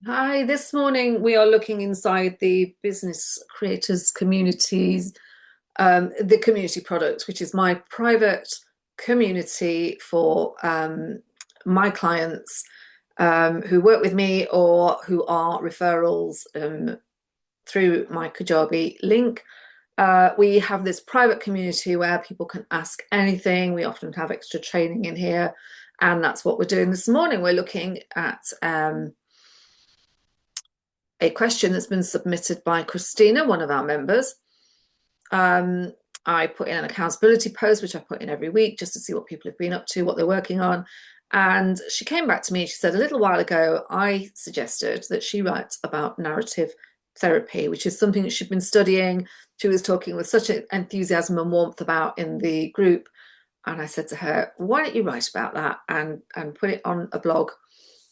Hi, this morning we are looking inside the business creators communities, the community product, which is my private community for my clients who work with me or who are referrals through my Kajabi link. We have this private community where people can ask anything. We often have extra training in here, and that's what we're doing this morning. We're looking at a question that's been submitted by Christina, one of our members. I put in an accountability post, which I put in every week just to see what people have been up to, what they're working on. And she came back to me. She said, a little while ago, I suggested that she write about narrative therapy, which is something that she'd been studying. She was talking with such enthusiasm and warmth about in the group. And I said to her, why don't you write about that and put it on a blog?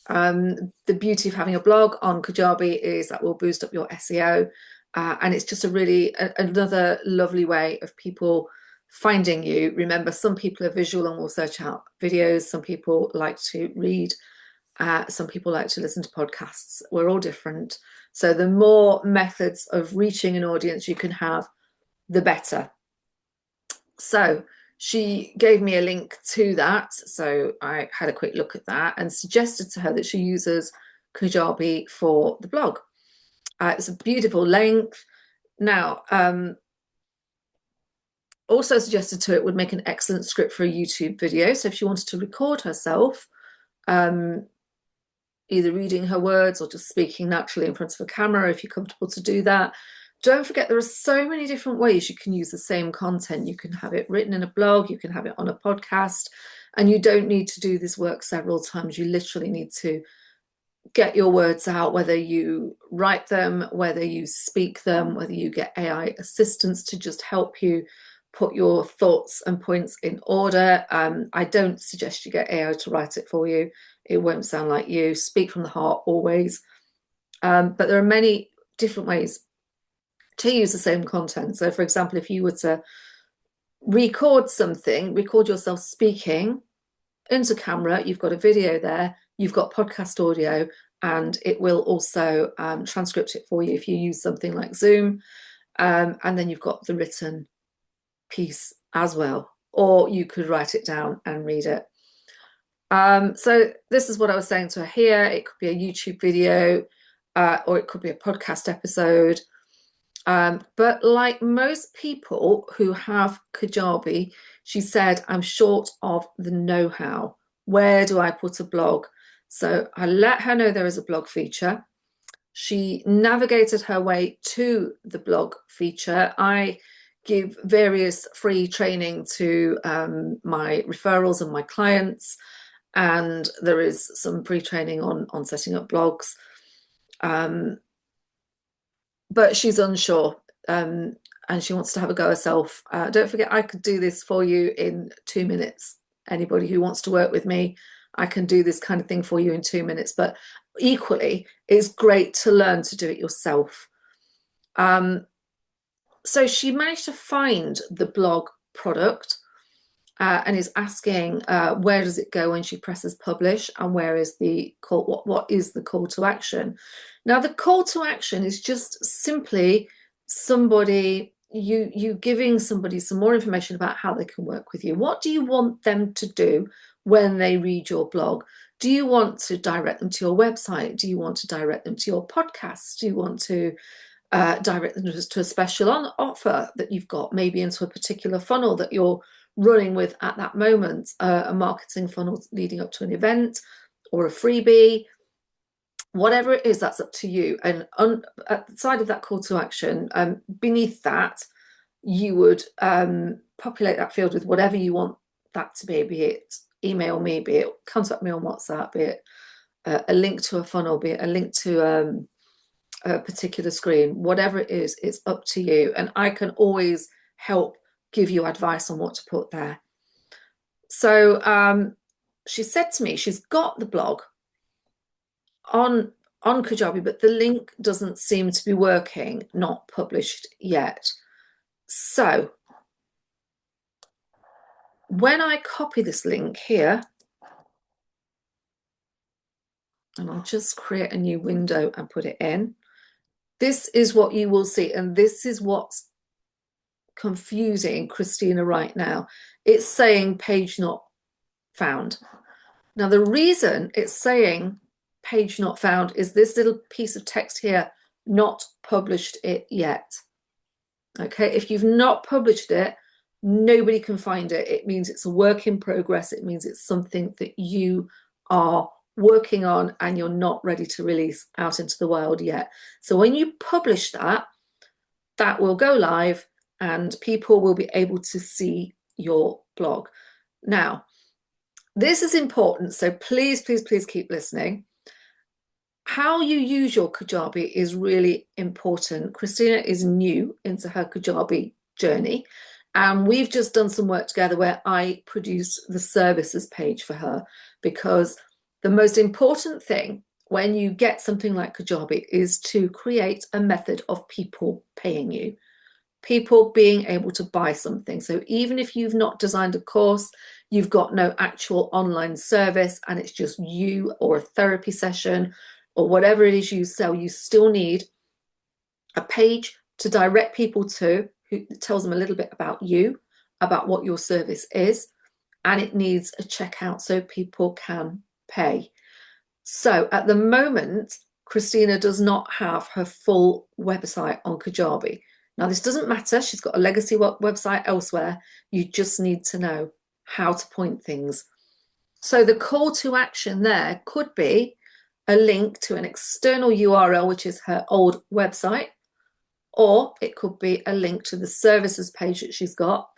The beauty of having a blog on Kajabi is that will boost up your SEO. And it's just another lovely way of people finding you. Remember, some people are visual and will search out videos. Some people like to read. Some people like to listen to podcasts. We're all different. So the more methods of reaching an audience you can have, the better. So she gave me a link to that. So I had a quick look at that and suggested to her that she uses Kajabi for the blog. It's a beautiful length. Now, also suggested to it would make an excellent script for a YouTube video. So if she wanted to record herself, either reading her words or just speaking naturally in front of a camera, if you're comfortable to do that. Don't forget, there are so many different ways you can use the same content. You can have it written in a blog, you can have it on a podcast, and you don't need to do this work several times. You literally need to get your words out, whether you write them, whether you speak them, whether you get AI assistants to just help you put your thoughts and points in order. I don't suggest you get AI to write it for you. It won't sound like you. Speak from the heart always. But there are many different ways to use the same content. So, for example, if you were to record something, record yourself speaking into camera, you've got a video there, you've got podcast audio, and it will also transcript it for you if you use something like Zoom. And then you've got the written piece as well, or you could write it down and read it. So this is what I was saying to her here. It could be a YouTube video, or it could be a podcast episode. But like most people who have Kajabi, she said, I'm short of the know-how. Where do I put a blog? So I let her know there is a blog feature. She navigated her way to the blog feature. I give various free training to my referrals and my clients, and there is some free training on setting up blogs. But she's unsure, and she wants to have a go herself. Don't forget, I could do this for you in 2 minutes. Anybody who wants to work with me, I can do this kind of thing for you in 2 minutes. But equally, it's great to learn to do it yourself. So she managed to find the blog product and is asking where does it go when she presses publish, and where is the call, what is the call to action. Now the call to action is just simply somebody, you giving somebody some more information about how they can work with you. What do you want them to do when they read your blog? Do you want to direct them to your website? Do you want to direct them to your podcast? Do you want to direct them to a special offer that you've got, maybe into a particular funnel that you're running with at that moment, a marketing funnel leading up to an event or a freebie? Whatever it is, that's up to you. And at the side of that call to action, beneath that, you would populate that field with whatever you want that to be it email me, be it contact me on WhatsApp, be it a link to a funnel, be it a link to a particular screen. Whatever it is, it's up to you. And I can always help give you advice on what to put there. So she said to me, she's got the blog on Kajabi, but the link doesn't seem to be working, not published yet. So when I copy this link here And I'll just create a new window and put it in. This is what you will see, and this is what's confusing Christina right now. It's saying page not found. Now, the reason it's saying page not found is this little piece of text here, not published it yet. Okay, if you've not published it, nobody can find it. It means it's a work in progress. It means it's something that you are working on and you're not ready to release out into the wild yet. So when you publish that, that will go live and people will be able to see your blog. Now, this is important, so please, please, please keep listening. How you use your Kajabi is really important. Christina is new into her Kajabi journey, and we've just done some work together where I produce the services page for her, because the most important thing when you get something like Kajabi is to create a method of people paying you, people being able to buy something. So even if you've not designed a course, you've got no actual online service, and it's just you or a therapy session or whatever it is you sell, you still need a page to direct people to, who tells them a little bit about you, about what your service is, and it needs a checkout so people can pay. So at the moment, Christina does not have her full website on Kajabi. Now, this doesn't matter. She's got a legacy website elsewhere. You just need to know how to point things. So the call to action there could be a link to an external URL, which is her old website, or it could be a link to the services page that she's got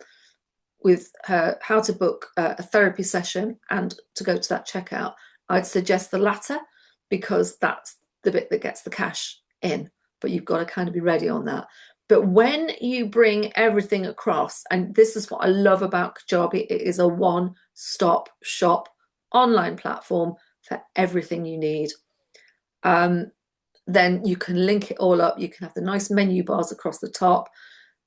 with her how to book a therapy session and to go to that checkout. I'd suggest the latter because that's the bit that gets the cash in, but you've got to kind of be ready on that. But when you bring everything across, and this is what I love about Kajabi, it is a one-stop shop online platform for everything you need. Then you can link it all up. You can have the nice menu bars across the top.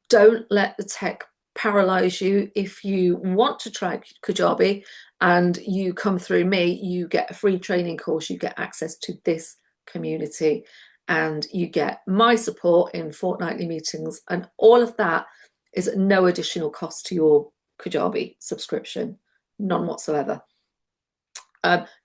Don't let the tech paralyze you. If you want to try Kajabi and you come through me, you get a free training course, you get access to this community, and you get my support in fortnightly meetings, and all of that is at no additional cost to your Kajabi subscription, none whatsoever.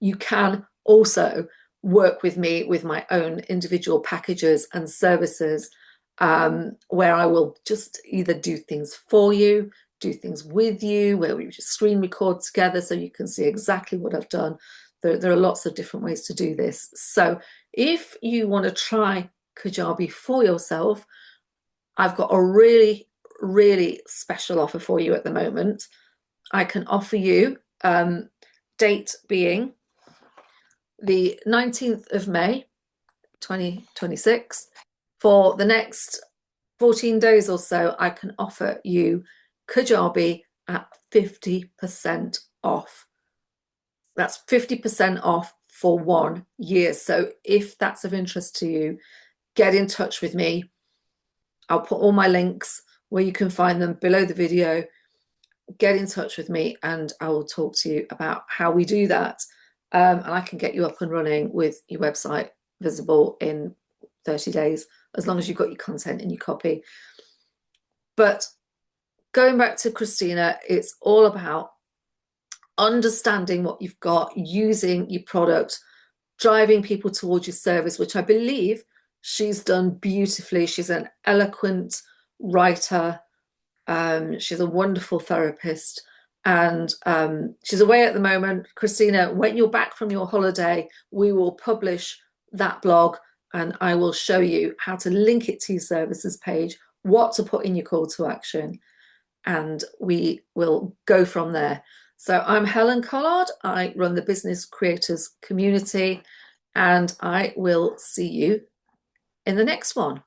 You can also work with me with my own individual packages and services, where I will just either do things for you, do things with you, where we just screen record together so you can see exactly what I've done. There are lots of different ways to do this. So if you want to try Kajabi for yourself, I've got a really, really special offer for you at the moment. I can offer you, date being the 19th of May, 2026, for the next 14 days or so, I can offer you Kajabi at 50% off. That's 50% off for 1 year. So if that's of interest to you, get in touch with me. I'll put all my links where you can find them below the video. Get in touch with me and I will talk to you about how we do that. And I can get you up and running with your website visible in 30 days, as long as you've got your content and your copy. But going back to Christina, it's all about understanding what you've got, using your product, driving people towards your service, which I believe she's done beautifully. She's an eloquent writer. She's a wonderful therapist. And she's away at the moment. Christina, when you're back from your holiday, we will publish that blog and I will show you how to link it to your services page, what to put in your call to action, and we will go from there. So I'm Helen Collard. I run the Business Creators Community, and I will see you in the next one.